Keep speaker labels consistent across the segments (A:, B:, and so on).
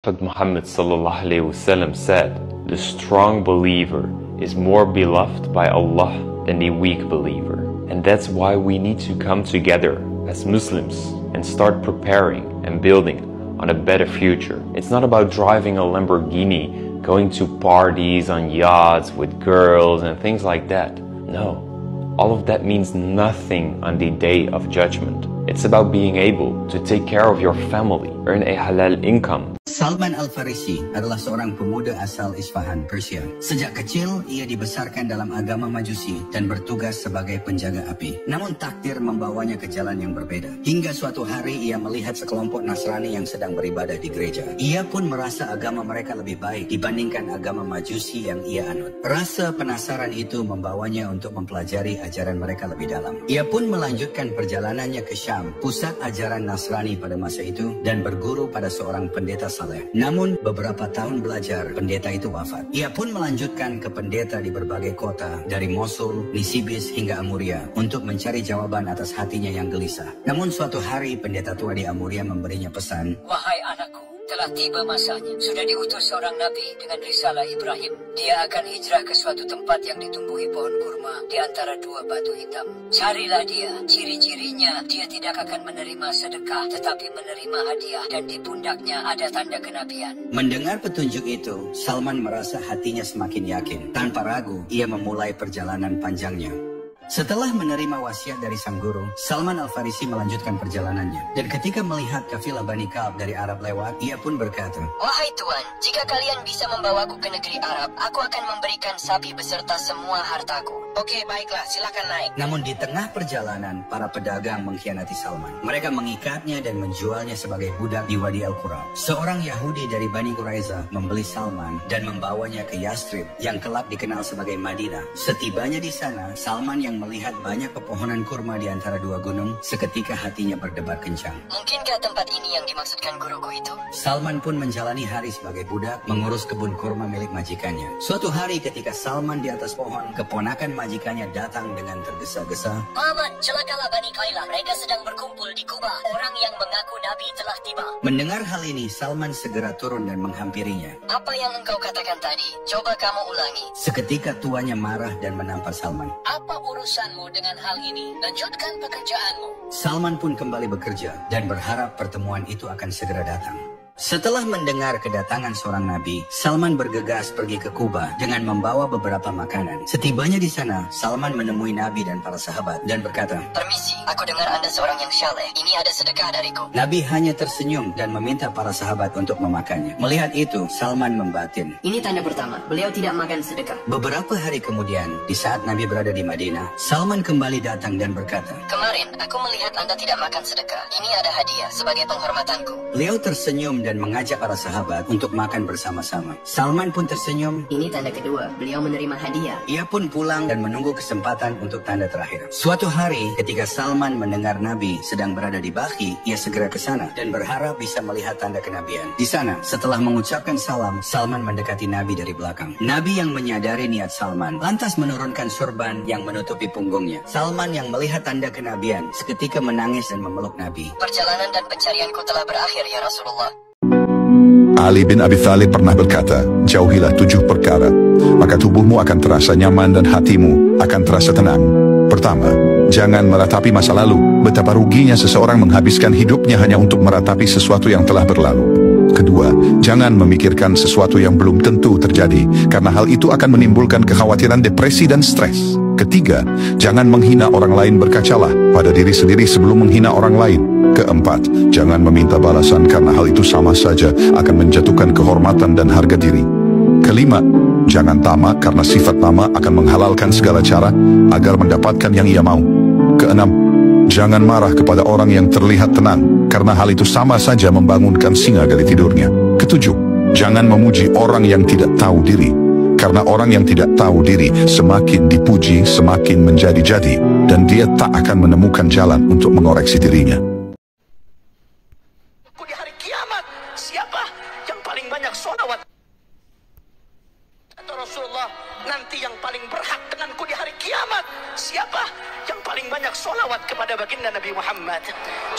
A: Prophet Muhammad ﷺ said, "The strong believer is more beloved by Allah than the weak believer." And that's why we need to come together as Muslims and start preparing and building on a better future. It's not about driving a Lamborghini, going to parties on yachts with girls and things like that. No, all of that means nothing on the day of judgment. It's about being able to take care of your family, earn a halal income.
B: Salman Al-Farisi adalah seorang pemuda asal Isfahan, Persia. Sejak kecil, ia dibesarkan dalam agama Majusi dan bertugas sebagai penjaga api. Namun takdir membawanya ke jalan yang berbeda. Hingga suatu hari ia melihat sekelompok Nasrani yang sedang beribadah di gereja. Ia pun merasa agama mereka lebih baik dibandingkan agama Majusi yang ia anut. Rasa penasaran itu membawanya untuk mempelajari ajaran mereka lebih dalam. Ia pun melanjutkan perjalanannya ke Syam, pusat ajaran Nasrani pada masa itu, dan berguru pada seorang pendeta saleh. Namun beberapa tahun belajar, pendeta itu wafat. Ia pun melanjutkan ke pendeta di berbagai kota, dari Mosul, Nisibis hingga Amuria, untuk mencari jawaban atas hatinya yang gelisah. Namun suatu hari pendeta tua di Amuria memberinya pesan,
C: "Wahai anakku, telah tiba masanya. Sudah diutus seorang nabi dengan risalah Ibrahim. Dia akan hijrah ke suatu tempat yang ditumbuhi pohon kurma di antara dua batu hitam. Carilah dia. Ciri-cirinya, dia tidak akan menerima sedekah, tetapi menerima hadiah, dan di pundaknya ada tanda kenabian."
B: Mendengar petunjuk itu, Salman merasa hatinya semakin yakin. Tanpa ragu, ia memulai perjalanan panjangnya. Setelah menerima wasiat dari sang guru, Salman Al-Farisi melanjutkan perjalanannya. Dan ketika melihat kafilah Bani Ka'ab dari Arab lewat, ia pun berkata,
C: "Wahai Tuan, jika kalian bisa membawaku ke negeri Arab, aku akan memberikan sapi beserta semua hartaku." "Oke, baiklah, silakan naik."
B: Namun di tengah perjalanan, para pedagang mengkhianati Salman. Mereka mengikatnya dan menjualnya sebagai budak di Wadi Al-Qura. Seorang Yahudi dari Bani Quraiza membeli Salman dan membawanya ke Yathrib, yang kelak dikenal sebagai Madinah. Setibanya di sana, Salman yang melihat banyak pepohonan kurma di antara dua gunung, seketika hatinya berdebar kencang.
C: "Mungkinkah tempat ini yang dimaksudkan guruku itu?"
B: Salman pun menjalani hari sebagai budak, mengurus kebun kurma milik majikannya. Suatu hari ketika Salman di atas pohon, keponakan majikannya datang dengan tergesa-gesa.
C: "Paman, celakalah Bani Kailah. Mereka sedang berkumpul di Kuba. Orang yang mengaku Nabi telah tiba."
B: Mendengar hal ini, Salman segera turun dan menghampirinya.
C: "Apa yang engkau katakan tadi? Coba kamu ulangi."
B: Seketika tuannya marah dan menampar Salman.
C: "Apa urusanmu dengan hal ini? Lanjutkan pekerjaanmu."
B: Salman pun kembali bekerja dan berharap pertemuan itu akan segera datang. Setelah mendengar kedatangan seorang nabi, Salman bergegas pergi ke Kuba dengan membawa beberapa makanan. Setibanya di sana, Salman menemui Nabi dan para sahabat dan berkata,
C: "Permisi, aku dengar Anda seorang yang syaleh. Ini ada sedekah dariku."
B: Nabi hanya tersenyum dan meminta para sahabat untuk memakannya. Melihat itu, Salman membatin.
C: "Ini tanda pertama, beliau tidak makan sedekah."
B: Beberapa hari kemudian, di saat Nabi berada di Madinah, Salman kembali datang dan berkata,
C: "Kemarin, aku melihat Anda tidak makan sedekah. Ini ada hadiah sebagai penghormatanku."
B: Beliau tersenyum dan mengajak para sahabat untuk makan bersama-sama. Salman pun tersenyum.
C: "Ini tanda kedua, beliau menerima hadiah."
B: Ia pun pulang dan menunggu kesempatan untuk tanda terakhir. Suatu hari, ketika Salman mendengar Nabi sedang berada di Baqi, ia segera ke sana dan berharap bisa melihat tanda kenabian. Di sana, setelah mengucapkan salam, Salman mendekati Nabi dari belakang. Nabi yang menyadari niat Salman, lantas menurunkan sorban yang menutupi punggungnya. Salman yang melihat tanda kenabian, seketika menangis dan memeluk Nabi.
C: "Perjalanan dan pencarianku telah berakhir, ya Rasulullah."
D: Ali bin Abi Thalib pernah berkata, "Jauhilah 7 perkara, maka tubuhmu akan terasa nyaman dan hatimu akan terasa tenang." Pertama, jangan meratapi masa lalu. Betapa ruginya seseorang menghabiskan hidupnya hanya untuk meratapi sesuatu yang telah berlalu. Kedua, jangan memikirkan sesuatu yang belum tentu terjadi, karena hal itu akan menimbulkan kekhawatiran, depresi, dan stres. Ketiga, jangan menghina orang lain, berkacalah pada diri sendiri sebelum menghina orang lain. Keempat, jangan meminta balasan karena hal itu sama saja akan menjatuhkan kehormatan dan harga diri. Kelima, jangan tamak karena sifat tamak akan menghalalkan segala cara agar mendapatkan yang ia mau. Keenam, jangan marah kepada orang yang terlihat tenang karena hal itu sama saja membangunkan singa dari tidurnya. Ketujuh, jangan memuji orang yang tidak tahu diri, karena orang yang tidak tahu diri semakin dipuji semakin menjadi-jadi dan dia tak akan menemukan jalan untuk mengoreksi dirinya.
E: Di hari kiamat, siapa yang paling banyak sholawat atau Rasulullah? Nanti yang paling berhak denganku di hari kiamat, siapa yang paling banyak sholawat kepada baginda Nabi Muhammad?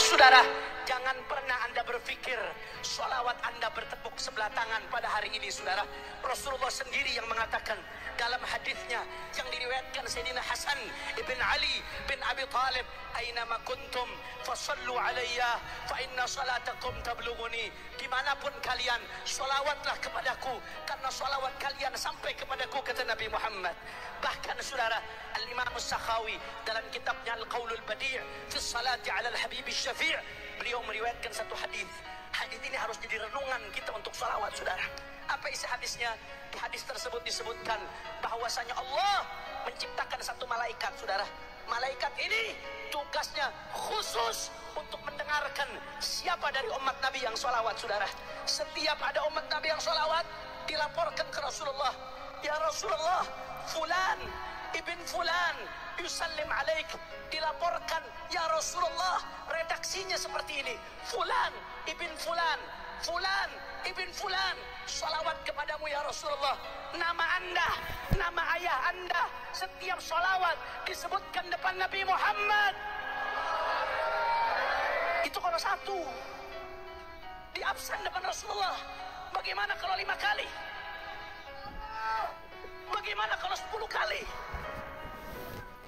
E: Saudara, jangan pernah Anda berpikir Sholawat Anda bertepuk sebelah tangan pada hari ini, saudara. Rasulullah sendiri yang mengatakan dalam hadisnya yang diriwayatkan Sayyidina Hasan ibn Ali bin Abi Talib, "Ainama kuntum fasallu alayya fa inna salatakum tablughuni." Dimanapun kalian, sholawatlah kepadaku karena sholawat kalian sampai kepadaku, kata Nabi Muhammad. Bahkan saudara, Al-Imam As-Sakhawi dalam kitabnya Al-Qaulul Badi' fi Salati 'ala Al-Habib Asy-Syafi', beliau meriwayatkan satu hadis. Hadis ini harus jadi renungan kita untuk salawat, saudara. Apa isi hadisnya? Di hadis tersebut disebutkan bahwasanya Allah menciptakan satu malaikat, saudara. Malaikat ini tugasnya khusus untuk mendengarkan siapa dari umat Nabi yang sholawat, saudara. Setiap ada umat Nabi yang sholawat, dilaporkan ke Rasulullah, "Ya Rasulullah, fulan ibn fulan yusallim alaik." Dilaporkan, "Ya Rasulullah, redaksinya seperti ini, fulan ibn fulan, fulan ibn fulan sholawat kepadamu ya Rasulullah. Nama anda, nama ayah anda, setiap sholawat disebutkan depan Nabi Muhammad." Itu kalau satu di absen depan Rasulullah. Bagaimana kalau 5 kali? Bagaimana kalau 10 kali?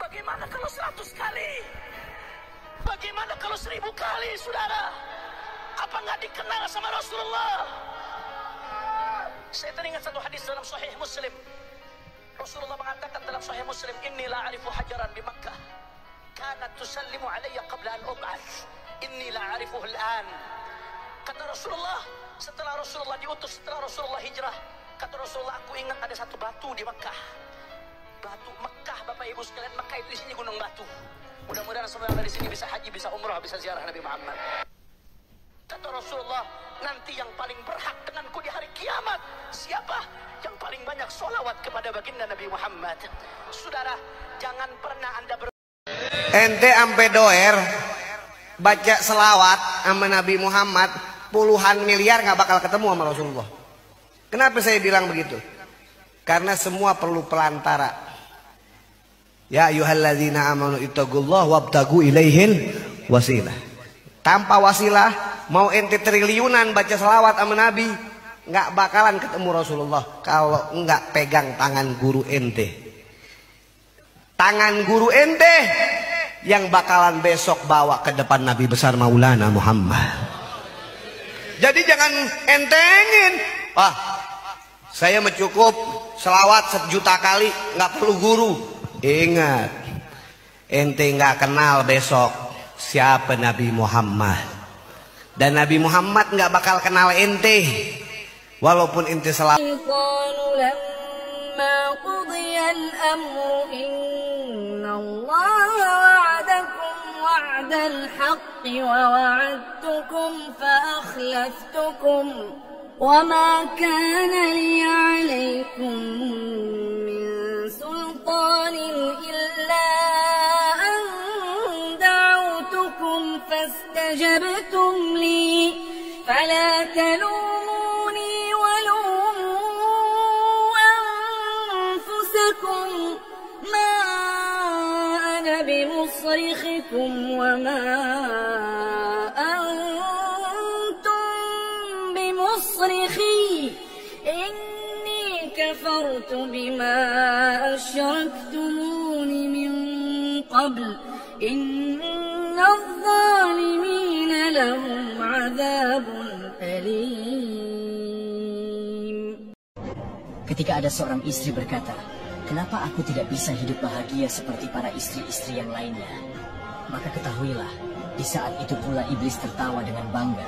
E: Bagaimana kalau 100 kali? Bagaimana kalau 1000 kali, saudara? Apa nggak dikenal sama Rasulullah? Saya teringat satu hadis dalam Sahih Muslim. Rasulullah mengatakan dalam Sahih Muslim, "Inni la a'rifu hajaran di Makkah kanat tusallimu alayya qabla an ub'ats. Inni la a'rifuhu al-an." Kata Rasulullah, setelah Rasulullah diutus, setelah Rasulullah hijrah, kata Rasulullah, "Aku ingat ada satu batu di Makkah." Batu Mekah, Bapak Ibu sekalian, Mekah itu isinya gunung batu. Mudah-mudahan semua yang dari sini bisa haji, bisa umrah, bisa ziarah Nabi Muhammad. Kata Rasulullah, nanti yang paling berhak denganku di hari kiamat siapa? Yang paling banyak sholawat kepada baginda Nabi Muhammad. Saudara, jangan pernah Anda
F: ente ampe doer baca selawat sama Nabi Muhammad puluhan miliar nggak bakal ketemu sama Rasulullah. Kenapa saya bilang begitu? Karena semua perlu pelantara. Ya ayyuhalladzina amanu ittaqullaha wabtagu ilaihil wasilah. Tanpa wasilah, mau ente triliunan baca selawat sama Nabi, nggak bakalan ketemu Rasulullah kalau nggak pegang tangan guru ente. Tangan guru ente yang bakalan besok bawa ke depan Nabi besar Maulana Muhammad. Jadi jangan entengin. Wah, saya mencukup selawat 1.000.000 kali, nggak perlu guru. Ingat, ente nggak kenal besok siapa Nabi Muhammad, dan Nabi Muhammad nggak bakal kenal ente, walaupun ente selawat.
G: وما كان لي عليكم من سلطان إلا أن دعوتكم فاستجبتم لي فلا تلوموني ولوموا أنفسكم ما أنا بمصرخكم وما إني كفرت بما أشركتمون من قبل إن الظالمين لهم عذاب أليم.
C: Ketika ada seorang istri berkata, "Kenapa aku tidak bisa hidup bahagia seperti para istri-istri yang lainnya?" Maka ketahuilah, di saat itu pula iblis tertawa dengan bangga,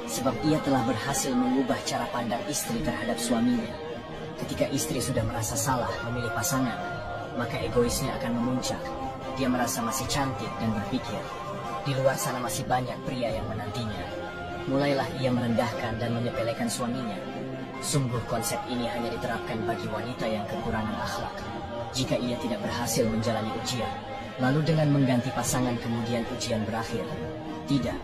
C: sebab ia telah berhasil mengubah cara pandang istri terhadap suaminya. Ketika istri sudah merasa salah memilih pasangan, maka egoisnya akan memuncak. Dia merasa masih cantik dan berpikir, di luar sana masih banyak pria yang menantinya. Mulailah ia merendahkan dan menyepelekan suaminya. Sungguh konsep ini hanya diterapkan bagi wanita yang kekurangan akhlak. Jika ia tidak berhasil menjalani ujian, lalu dengan mengganti pasangan kemudian ujian berakhir. Tidak.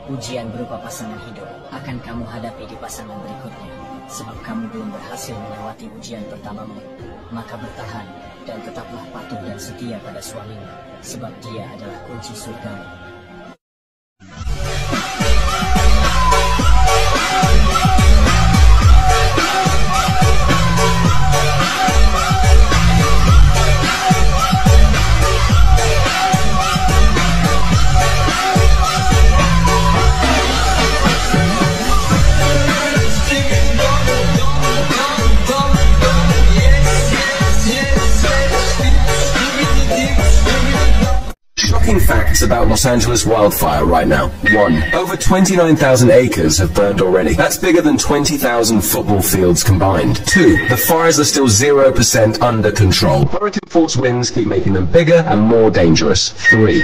C: Ujian berupa pasangan hidup akan kamu hadapi di pasangan berikutnya. Sebab kamu belum berhasil melewati ujian pertamamu. Maka bertahan dan tetaplah patuh dan setia pada suamimu. Sebab dia adalah kunci surgamu.
H: facts about Los Angeles wildfire right now. 1. Over 29,000 acres have burned already. That's bigger than 20,000 football fields combined. 2. The fires are still 0% under control. Hurricane force winds keep making them bigger and more dangerous. 3.